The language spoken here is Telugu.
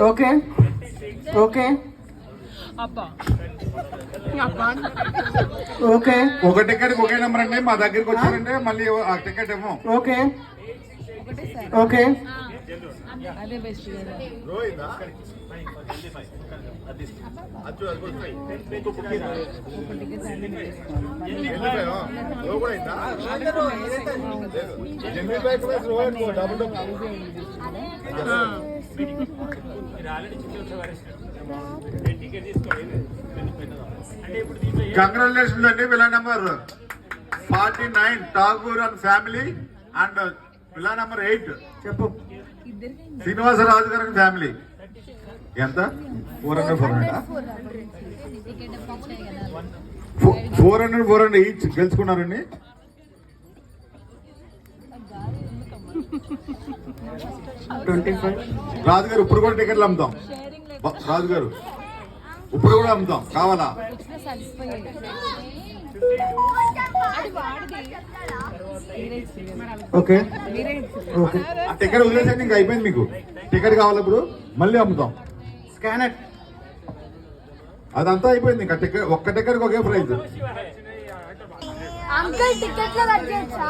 Okay okay okay. ఒక టికెట్ ఒకే నెంబర్ అండి. మా దగ్గరికి వచ్చారంటే మళ్ళీ ఆ టికెట్ ఏమో. ఓకే ఓకే కంగ్రాచులేషన్స్ అండి. Villa number 49 Tagore and family and villa number 8 చెప్పు. శ్రీనివాసరాజు గారి ఫ్యామిలీ. ఎంత? 400 ఈచ్ గెలుచుకున్నారండి. రాజు గారు ఇప్పుడు కూడా టికెట్లు అమ్ముతాం. రాజు గారు ఇప్పుడు కూడా అమ్ముతాం, కావాలా? Okay okay. ఆ టికెట్ వదిలేసండి, ఇంకా అయిపోయింది. మీకు టికెట్ కావాలి ఇప్పుడు మళ్ళీ అమ్ముతాం. స్కానర్ అదంతా అయిపోయింది. ఇంకా టికెట్ ఒక్క టికెట్కి ఒకే ప్రైజ్. అంకుల్ టికెట్లో వర్క్ చేయొచ్చా?